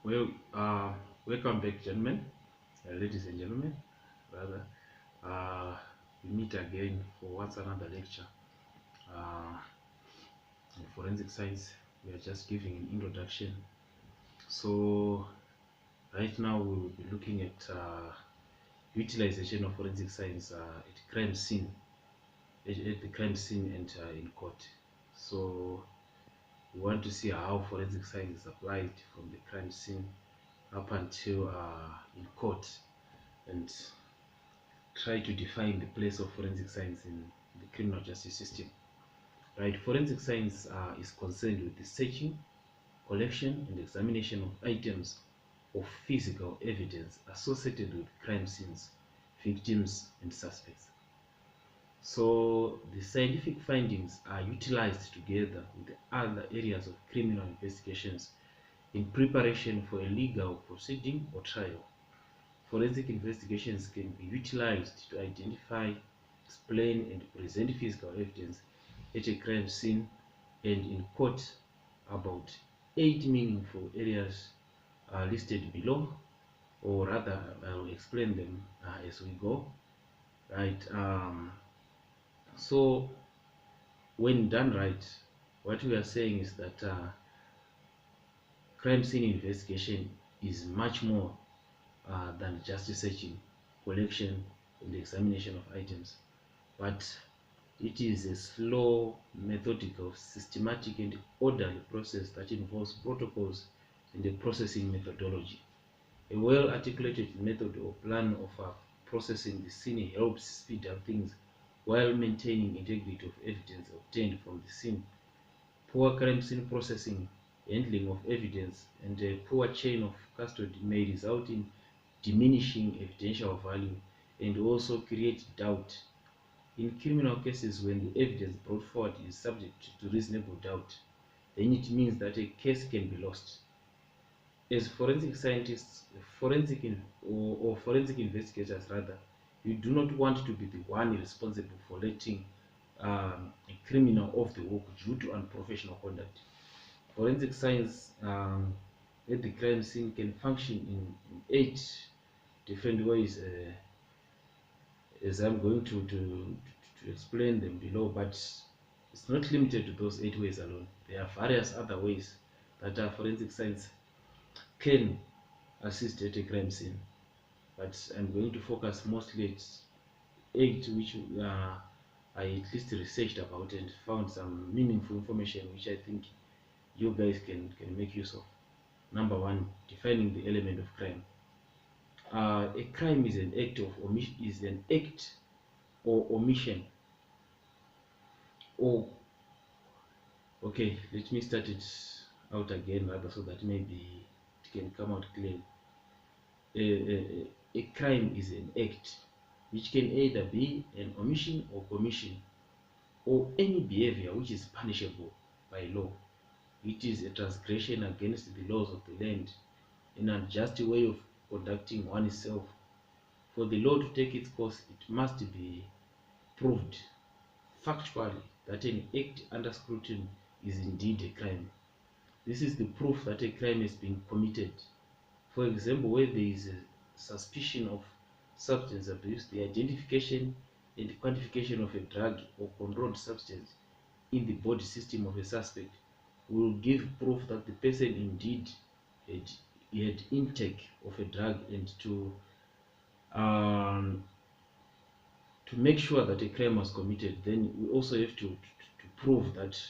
Well, welcome back, gentlemen, ladies and gentlemen. Rather, uh, we meet again for once another lecture. Uh, in forensic science, we are just giving an introduction. So, right now we will be looking at utilization of forensic science at crime scene, at the crime scene and in court. So, we want to see how forensic science is applied from the crime scene up until in court, and try to define the place of forensic science in the criminal justice system. Right, forensic science is concerned with the searching, collection, and examination of items of physical evidence associated with crime scenes, victims, and suspects. So the scientific findings are utilized together with other areas of criminal investigations in preparation for a legal proceeding or trial. Forensic investigations can be utilized to identify, explain, and present physical evidence at a crime scene and in court. About 8 meaningful areas are listed below, or rather, I'll explain them as we go. Right. So, when done right, what we are saying is that crime scene investigation is much more than just searching, collection, and examination of items, but it is a slow, methodical, systematic, and orderly process that involves protocols and a processing methodology. A well-articulated method or plan of processing the scene helps speed up things while maintaining integrity of evidence obtained from the scene. Poor crime scene processing, handling of evidence, and a poor chain of custody may result in diminishing evidential value and also create doubt. In criminal cases, when the evidence brought forward is subject to reasonable doubt, then it means that a case can be lost. As forensic scientists, or forensic investigators rather, you do not want to be the one responsible for letting a criminal off the hook due to unprofessional conduct. Forensic science at the crime scene can function in 8 different ways, as I'm going to explain them below, but it's not limited to those 8 ways alone. There are various other ways that forensic science can assist at a crime scene, but I'm going to focus mostly at 8 which I at least researched about and found some meaningful information which I think you guys can make use of. Number one, defining the element of crime. A crime is an act of omission, is an act or omission. Or okay, let me start it out again rather so that maybe it can come out clear. A crime is an act which can either be an omission or commission, or any behavior which is punishable by law. It is a transgression against the laws of the land, an unjust way of conducting oneself. For the law to take its course, it must be proved factually that an act under scrutiny is indeed a crime. This is the proof that a crime has been committed. For example, where there is a suspicion of substance abuse, the identification and quantification of a drug or controlled substance in the body system of a suspect will give proof that the person indeed had intake of a drug, and um, to make sure that a crime was committed, then we also have to prove that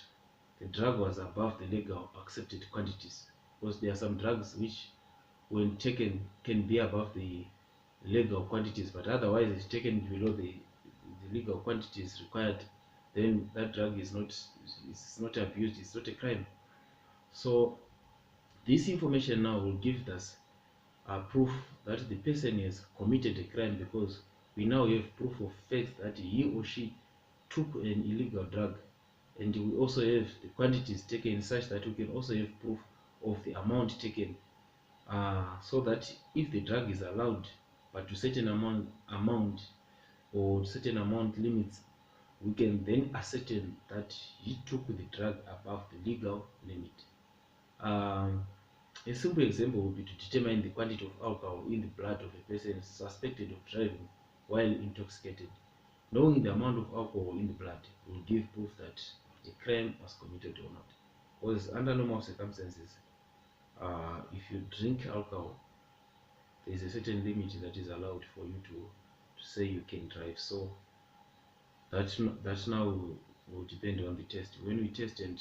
the drug was above the legal accepted quantities, because there are some drugs which when taken can be above the legal quantities, but otherwise it's taken below the legal quantities required, then that drug is not abused, it's not a crime. So this information now will give us proof that the person has committed a crime, because we now have proof of fact that he or she took an illegal drug, and we also have the quantities taken such that we can also have proof of the amount taken, so that if the drug is allowed but to certain amount or certain amount limits, we can then ascertain that he took the drug above the legal limit. Um, A simple example would be to determine the quantity of alcohol in the blood of a person suspected of driving while intoxicated. Knowing the amount of alcohol in the blood will give proof that a crime was committed or not. Because under normal circumstances, if you drink alcohol, there is a certain limit that is allowed for you to say you can drive. So that now will depend on the test. When we test and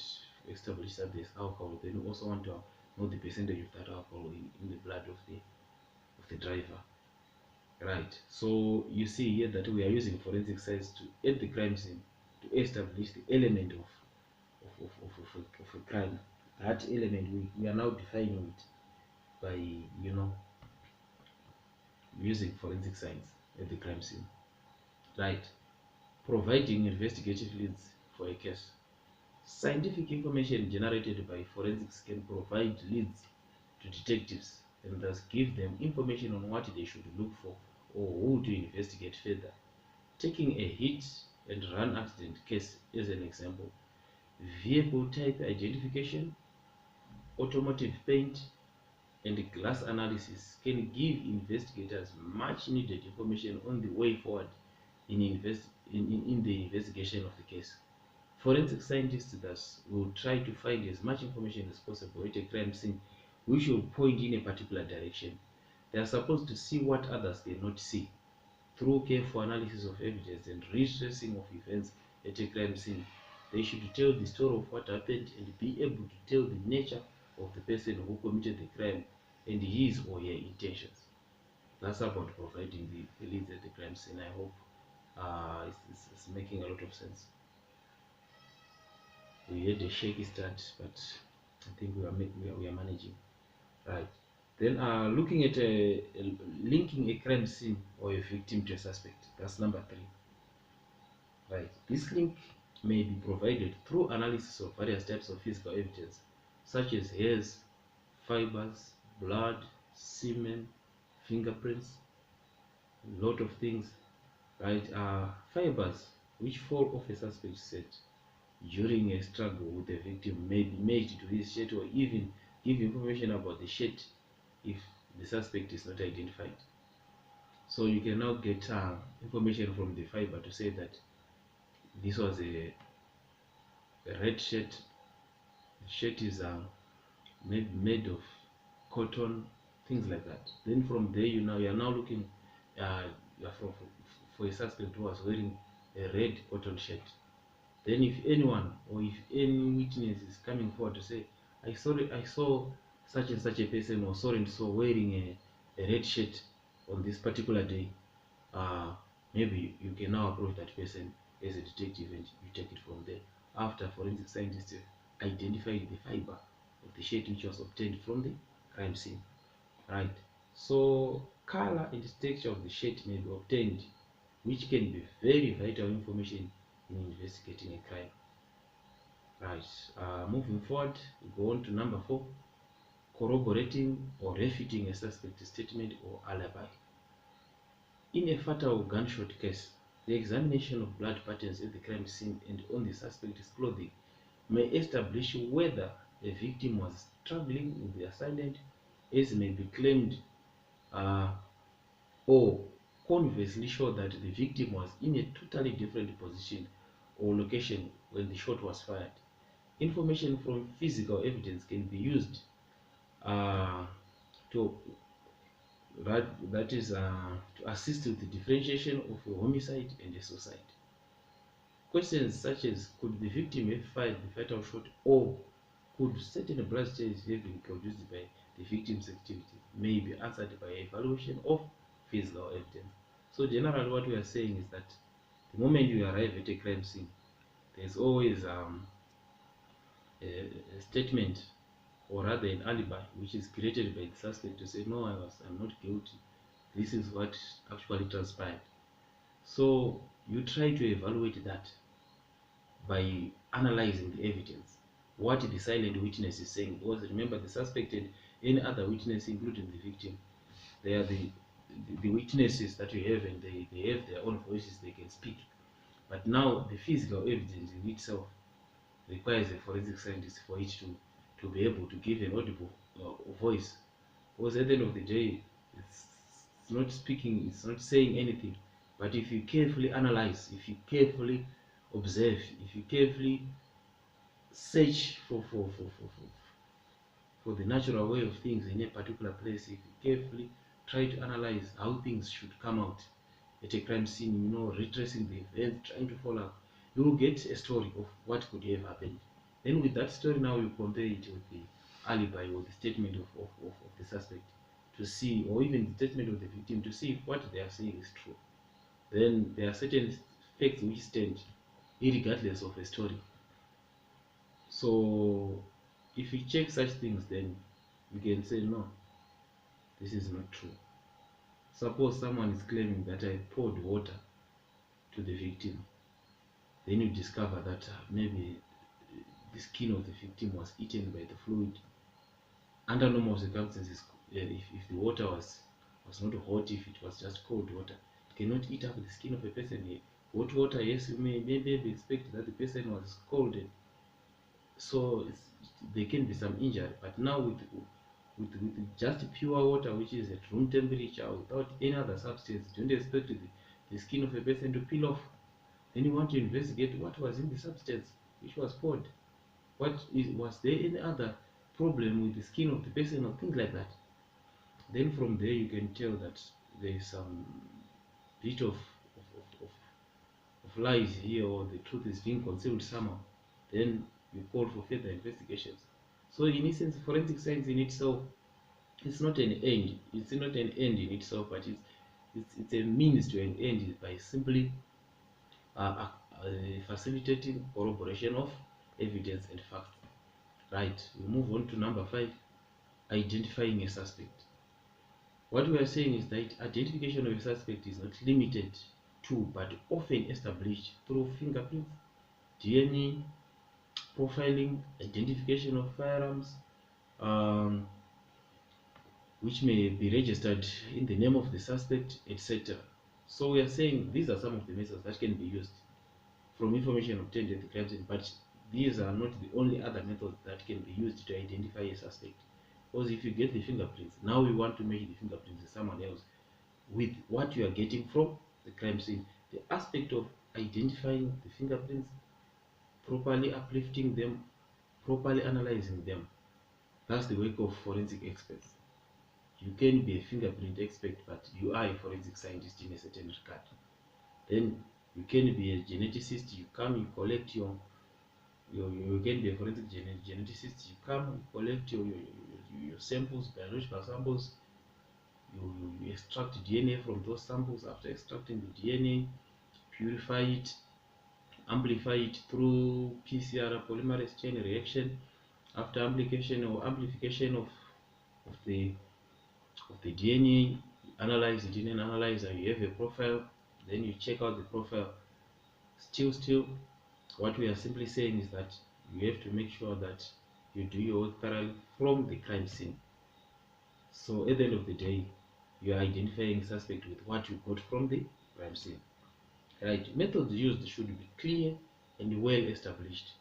establish that there's alcohol, then we also want to know the percentage of that alcohol in the blood of the driver. Right. So you see here that we are using forensic science to at the crime scene to establish the element of a crime. That element we are now defining it by using forensic science at the crime scene. Right. Providing investigative leads for a case. Scientific information generated by forensics can provide leads to detectives and thus give them information on what they should look for or who to investigate further. Taking a hit and run accident case as an example, vehicle type identification, automotive paint, and glass analysis can give investigators much needed information on the way forward in the investigation of the case. Forensic scientists thus will try to find as much information as possible at a crime scene which will point in a particular direction. They are supposed to see what others cannot see. Through careful analysis of evidence and retracing of events at a crime scene, they should tell the story of what happened and be able to tell the nature of the person who committed the crime and his or her intentions. That's about providing the leads at the crime scene. I hope it's making a lot of sense. We had a shaky start, but I think we are managing. Right. Then looking at linking a crime scene or a victim to a suspect. That's number 3. Right. This link may be provided through analysis of various types of physical evidence, such as hairs, fibers, blood, semen, fingerprints, a lot of things. Right. Fibers which fall off a suspect's shirt during a struggle with the victim may be matched to his shirt or even give information about the shirt if the suspect is not identified. So you can now get information from the fiber to say that this was a red shirt. The shirt is made of cotton, things like that. Then from there you are now looking for a suspect who was wearing a red cotton shirt. Then if anyone or if any witness is coming forward to say, I saw such and such a person or so and so wearing a red shirt on this particular day, maybe you can now approach that person as a detective and you take it from there. After forensic scientists have identified the fiber of the shirt which was obtained from the crime scene. Right. So color and texture of the shirt may be obtained, which can be very vital information in investigating a crime. Right. Moving forward, we go on to number 4, corroborating or refuting a suspect's statement or alibi. In a fatal gunshot case, the examination of blood patterns at the crime scene and on the suspect's clothing may establish whether the victim was struggling with the assailant, as may be claimed, or conversely show that the victim was in a totally different position or location when the shot was fired. Information from physical evidence can be used to assist with the differentiation of a homicide and a suicide. Questions such as could the victim have fired the fatal shot or could certain blood stains have been produced by the victim's activity may be answered by evaluation of physical evidence. So generally what we are saying is that the moment you arrive at a crime scene, there's always a statement or rather an alibi which is created by the suspect to say, no, I'm not guilty. This is what actually transpired. So you try to evaluate that by analyzing the evidence, what the silent witness is saying. Because remember, the suspect and any other witness, including the victim, they are the witnesses that you have, and they have their own voices, they can speak. But now the physical evidence in itself requires a forensic scientist for it to be able to give an audible voice, because at the end of the day, it's not speaking, it's not saying anything. But if you carefully analyze, if you carefully observe, if you carefully search for the natural way of things in a particular place, if you carefully try to analyze how things should come out at a crime scene, retracing the event, trying to follow up, you will get a story of what could have happened. Then with that story, now you compare it with the alibi or the statement of the suspect to see, or even the statement of the victim to see if what they are saying is true. Then there are certain facts which stand regardless of a story. So if you check such things, then you can say, no, this is not true. Suppose someone is claiming that I poured water to the victim. Then you discover that maybe the skin of the victim was eaten by the fluid. Under normal circumstances, if the water was not hot, if it was just cold water, you cannot eat up the skin of a person. Hot water, yes, you may maybe expect that the person was cold, so there can be some injury. But now with just pure water, which is at room temperature, without any other substance, don't expect the skin of a person to peel off. Then you want to investigate what was in the substance which was poured. Was there any other problem with the skin of the person or things like that? Then from there you can tell that there is some bit of lies here, or the truth is being concealed somehow. Then you call for further investigations. So in essence, forensic science in itself, it's not an end. It's not an end in itself, but it's a means to an end by simply uh, facilitating corroboration of evidence and facts. Right, we move on to number 5, identifying a suspect. What we are saying is that identification of a suspect is not limited to, but often established through fingerprints, DNA, profiling, identification of firearms, um, which may be registered in the name of the suspect, etc. So we are saying these are some of the methods that can be used from information obtained at the crime scene, but these are not the only other methods that can be used to identify a suspect. Because if you get the fingerprints, now we want to match the fingerprints of someone else with what you are getting from the crime scene. The aspect of identifying the fingerprints, properly uplifting them, properly analyzing them, that's the work of forensic experts. You can be a fingerprint expert, but you are a forensic scientist in a certain regard. Then you can be a geneticist. You come, you collect you can be a forensic geneticist. You come, you collect your samples, biological samples. You extract DNA from those samples. After extracting the DNA, purify it, amplify it through PCR, polymerase chain reaction. After amplification of the DNA, analyze it in an analyzer. You have a profile. Then you check out the profile. Still, what we are simply saying is that you have to make sure that you do your work thoroughly from the crime scene. So at the end of the day, you are identifying suspect with what you got from the crime scene. Right? Methods used should be clear and well established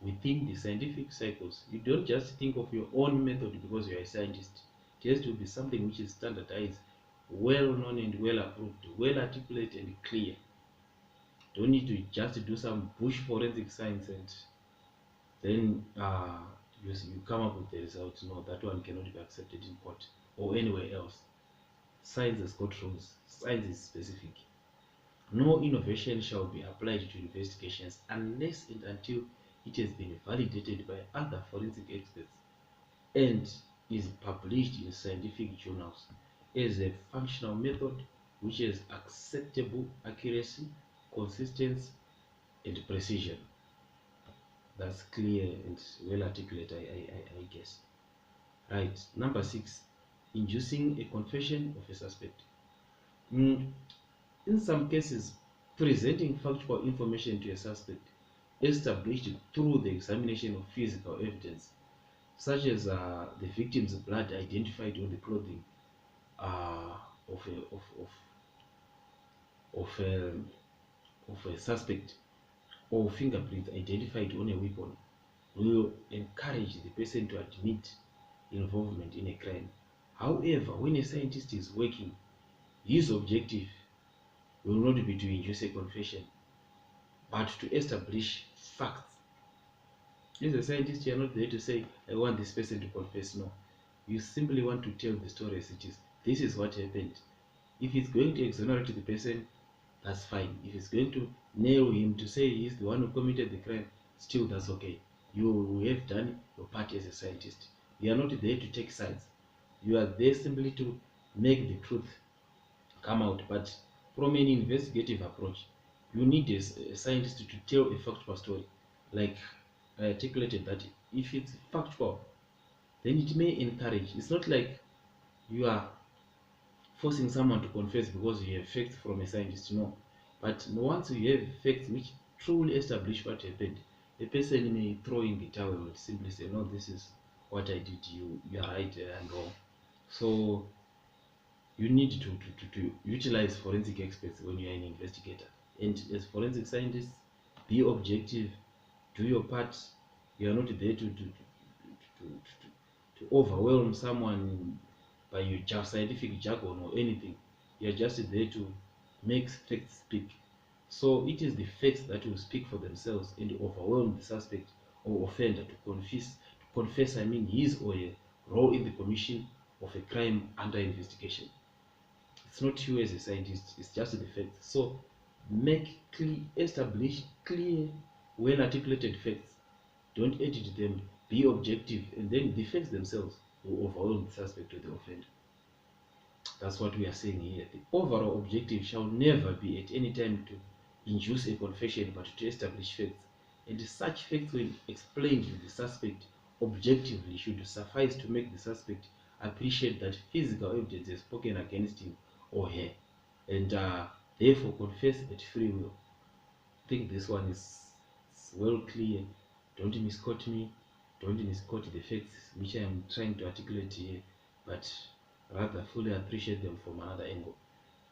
within the scientific cycles. You don't just think of your own method because you are a scientist. It has to be something which is standardized, well known and well approved, well articulated and clear. Don't need to just do some bush forensic science and then you come up with the result. No, that one cannot be accepted in court or anywhere else. Science has got rules. Science is specific. No innovation shall be applied to investigations unless and until it has been validated by other forensic experts and is published in scientific journals as a functional method which has acceptable accuracy, consistency, and precision. That's clear and well articulated, I guess. Right. Number 6, inducing a confession of a suspect. In some cases, presenting factual information to a suspect established through the examination of physical evidence, such as the victim's blood identified on the clothing of a suspect, or fingerprints identified on a weapon, will encourage the person to admit involvement in a crime. However, when a scientist is working, his objective will not be to induce a confession, but to establish facts. As a scientist, you are not there to say, I want this person to confess. No. You simply want to tell the story as it is. This is what happened. If it's going to exonerate the person, that's fine. If it's going to nail him to say he's the one who committed the crime, still that's okay. You have done your part as a scientist. You are not there to take sides. You are there simply to make the truth come out. But from an investigative approach, you need a scientist to tell a factual story. Like I articulated, that if it's factual, then it may encourage. It's not like you are forcing someone to confess because you have facts from a scientist. No. But once you have facts which truly establish what happened, a person may throw in the towel and simply say, no, this is what I did, you are right and wrong. So you need to utilize forensic experts when you are an investigator. And as forensic scientists, be objective, do your part. You are not there to overwhelm someone by your scientific jargon or anything. You are just there to make facts speak. So it is the facts that will speak for themselves and overwhelm the suspect or offender to confess his or her role in the commission of a crime under investigation. It's not you as a scientist, it's just the facts. So establish clear, well articulated facts. Don't edit them, be objective, and then the facts themselves will overwhelm the suspect or the offender. That's what we are saying here. The overall objective shall never be at any time to induce a confession, but to establish facts. And such facts, when explained to the suspect objectively, should suffice to make the suspect appreciate that physical evidence is spoken against him or her, and therefore confess at free will. I think this one is well clear. Don't misquote me. Don't misquote the facts which I am trying to articulate here, but rather fully appreciate them from another angle.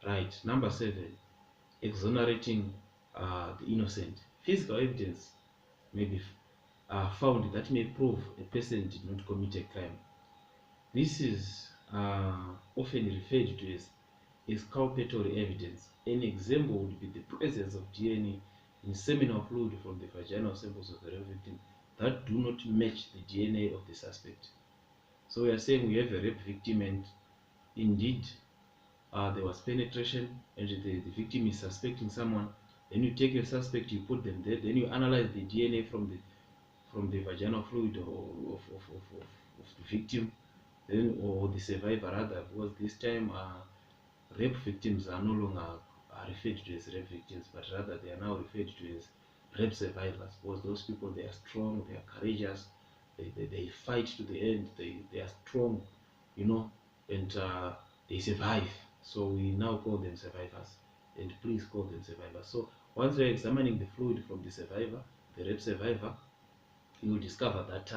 Right, number 7, exonerating the innocent. Physical evidence may be found that may prove a person did not commit a crime. This is often referred to as exculpatory evidence. An example would be the presence of DNA in seminal fluid from the vaginal samples of the rape victim that do not match the DNA of the suspect. So we are saying we have a rape victim, and indeed there was penetration, and the victim is suspecting someone. Then you take your suspect, you put them there, then you analyze the DNA from the vaginal fluid of the victim, then, or the survivor rather, because this time rape victims are no longer referred to as rape victims, but rather they are now referred to as rape survivors, because those people, they are strong, they are courageous, they fight to the end, they are strong, and they survive. So we now call them survivors, and please call them survivors. So once you're examining the fluid from the survivor, the rape survivor, you will discover that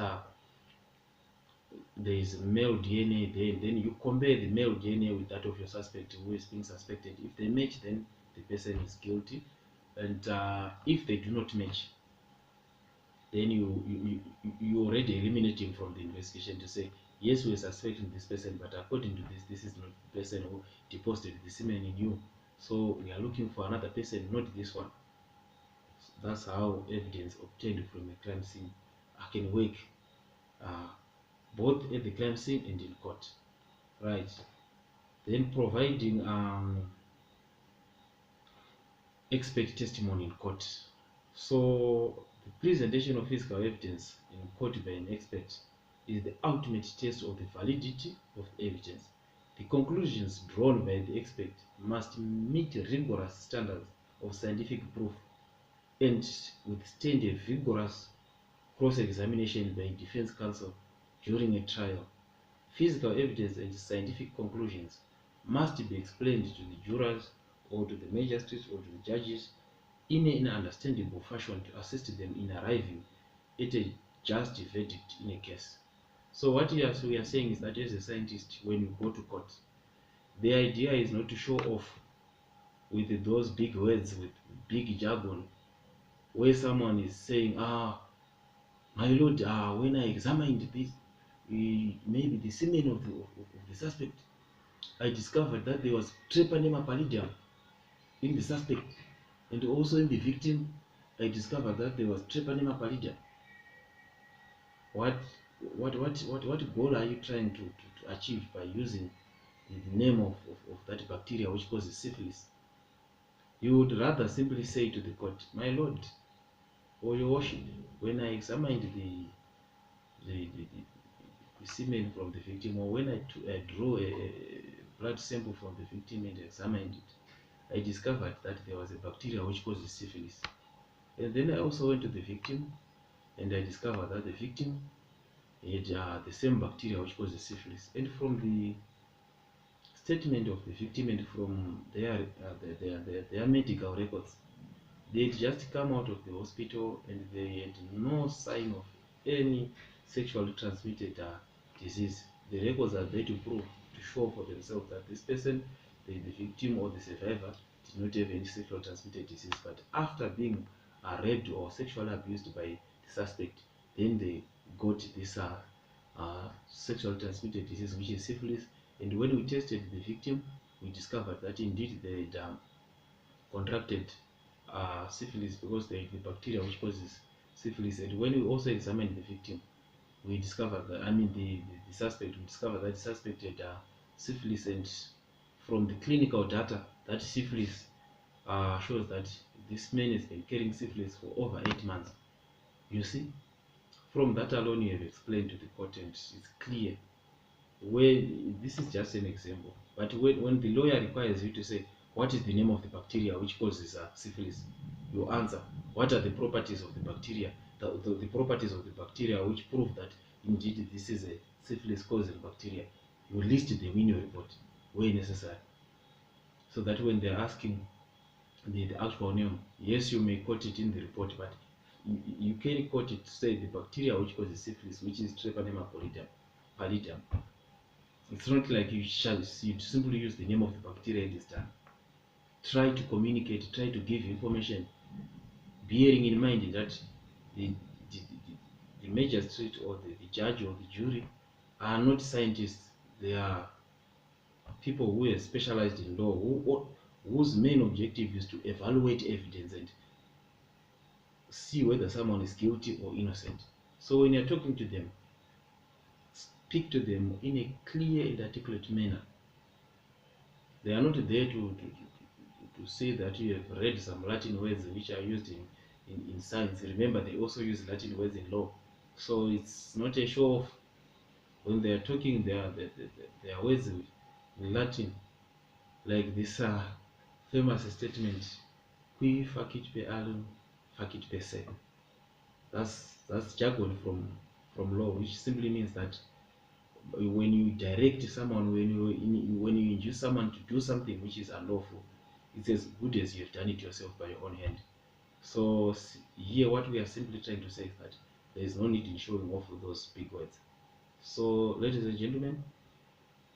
there is male DNA there, and then you compare the male DNA with that of your suspect who is being suspected. If they match, then the person is guilty, and if they do not match, then you already eliminate him from the investigation to say, yes, we are suspecting this person, but according to this is not the person who deposited the semen in you, so we are looking for another person, not this one. So that's how evidence obtained from a crime scene can work, both at the crime scene and in court. Right. Then providing expert testimony in court. So the presentation of physical evidence in court by an expert is the ultimate test of the validity of evidence. The conclusions drawn by the expert must meet rigorous standards of scientific proof and withstand a vigorous cross-examination by defense counsel during a trial. Physical evidence and scientific conclusions must be explained to the jurors or to the magistrates or to the judges in an understandable fashion to assist them in arriving at a just verdict in a case. So what we are saying is that as a scientist, when you go to court, the idea is not to show off with those big words, with big jargon, where someone is saying, my lord, when I examined this, maybe the semen of the suspect, I discovered that there was Treponema pallidum in the suspect, and also in the victim, I discovered that there was Treponema pallidum. What goal are you trying to achieve by using the name of that bacteria which causes syphilis? You would rather simply say to the court, my lord, or your worship, when I examined the semen from the victim, or when I drew a blood sample from the victim and examined it, I discovered that there was a bacteria which causes syphilis. And then I also went to the victim and I discovered that the victim had the same bacteria which causes syphilis. And from the statement of the victim and from their medical records, they had just come out of the hospital and they had no sign of any sexually transmitted disease. The records are there to prove, to show for themselves that this person, the victim or the survivor, did not have any sexually transmitted disease. But after being raped or sexually abused by the suspect, then they got this sexually transmitted disease, which is syphilis. And when we tested the victim, we discovered that indeed they had contracted syphilis because the bacteria which causes syphilis. And when we also examined the victim, we discovered that, the suspect, we discovered that the suspect had syphilis, and from the clinical data, that syphilis shows that this man has been carrying syphilis for over 8 months. You see, from that alone, you have explained to the court, and it's clear. When this is just an example, but when the lawyer requires you to say what is the name of the bacteria which causes syphilis, you answer what are the properties of the bacteria, the properties of the bacteria which prove that indeed this is a syphilis causing bacteria. You list them in your report where necessary, so that when they're asking the actual name, yes, you may quote it in the report, but you can quote it to say the bacteria which causes syphilis, which is Treponema pallidum. It's not like you simply use the name of the bacteria and it's done. Try to communicate, try to give information, bearing in mind that the magistrate or the judge or the jury are not scientists. They are people who are specialized in law, whose main objective is to evaluate evidence and see whether someone is guilty or innocent. So when you're talking to them, speak to them in a clear and articulate manner. They are not there to say that you have read some Latin words which are used in science. Remember, they also use Latin words in law. So it's not a show off. When they are talking, their words in Latin, like this famous statement, qui facit per allum, facit per se. That's jargon from law, which simply means that when you direct someone, when you induce someone to do something which is unlawful, it's as good as you have done it yourself by your own hand. So here what we are simply trying to say is that there is no need in showing off with those big words. So ladies and gentlemen,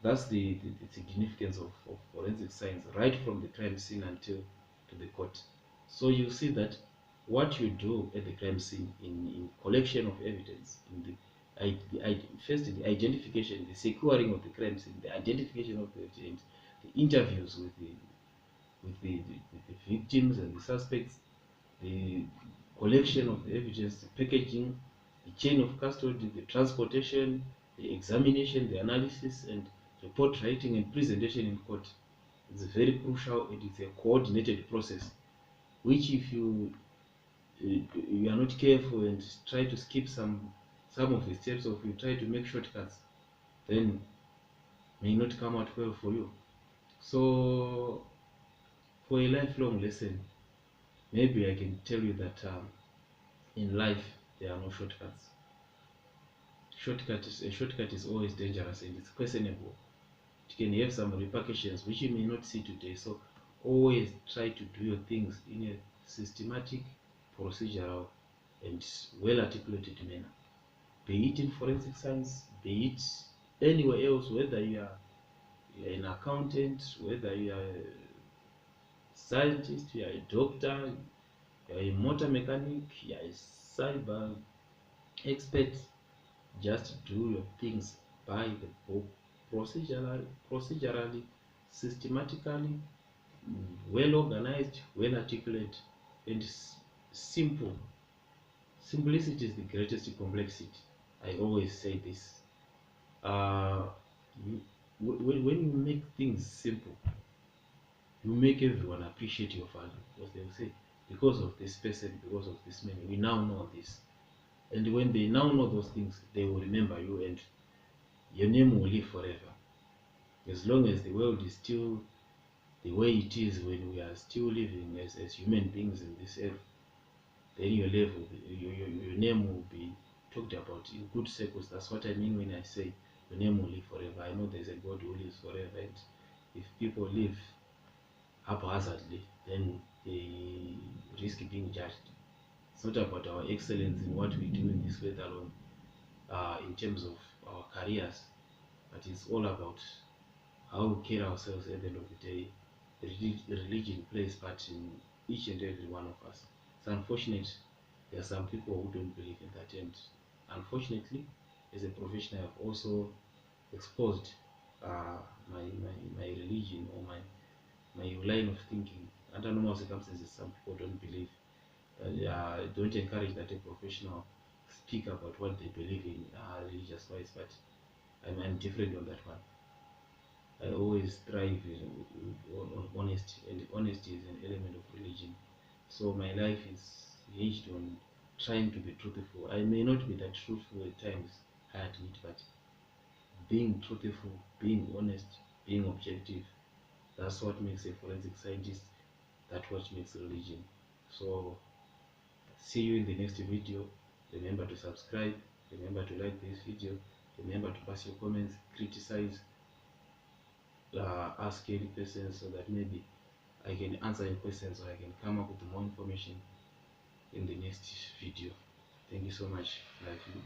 that's the significance of forensic science, right from the crime scene until to the court. So you see that what you do at the crime scene in collection of evidence, in first the identification, the securing of the crime scene, the identification of the evidence, the interviews with the victims and the suspects, the collection of the evidence, the packaging, the chain of custody, the transportation, the examination, the analysis, and report writing and presentation in court. It's very crucial, and it's a coordinated process, which if you are not careful and try to skip some of the steps, or if you try to make shortcuts, then may not come out well for you. So for a lifelong lesson, maybe I can tell you that in life there are no shortcuts. A shortcut is always dangerous and it's questionable. It can have some repercussions which you may not see today. So always try to do your things in a systematic, procedural, and well-articulated manner. Be it in forensic science, be it anywhere else, whether you are an accountant, whether you are a scientist, you are a doctor, you are a motor mechanic, you are a cyber expert, Just do your things by the book, procedurally, systematically, well organized, well articulate, and simple. Simplicity is the greatest complexity. I always say this. Uh, you, when you make things simple, you make everyone appreciate your value, because they will say, because of this person, because of this man, we now know this. And when they now know those things, they will remember you, and your name will live forever. As long as the world is still the way it is, when we are still living as human beings in this earth, then your level, your name will be talked about in good circles. That's what I mean when I say your name will live forever. I know there's a God who lives forever, and if people live haphazardly, then they risk being judged. It's not about our excellence in what we do in this world alone, in terms of our careers, but it's all about how we care ourselves at the end of the day. Religion plays part in each and every one of us. It's unfortunate there are some people who don't believe in that, and unfortunately, as a professional, I've also exposed my religion, or my line of thinking. Under normal circumstances, some people don't believe. Don't encourage that a professional speak about what they believe in religious wise, but I'm different on that one. I always strive on honesty, and honesty is an element of religion. So my life is hinged on trying to be truthful. I may not be that truthful at times, I admit, but being truthful, being honest, being objective, that's what makes a forensic scientist, that's what makes religion. So see you in the next video. Remember to subscribe, remember to like this video, remember to pass your comments, criticize, ask any questions, so that maybe I can answer your questions, or I can come up with more information in the next video. Thank you so much. Love you.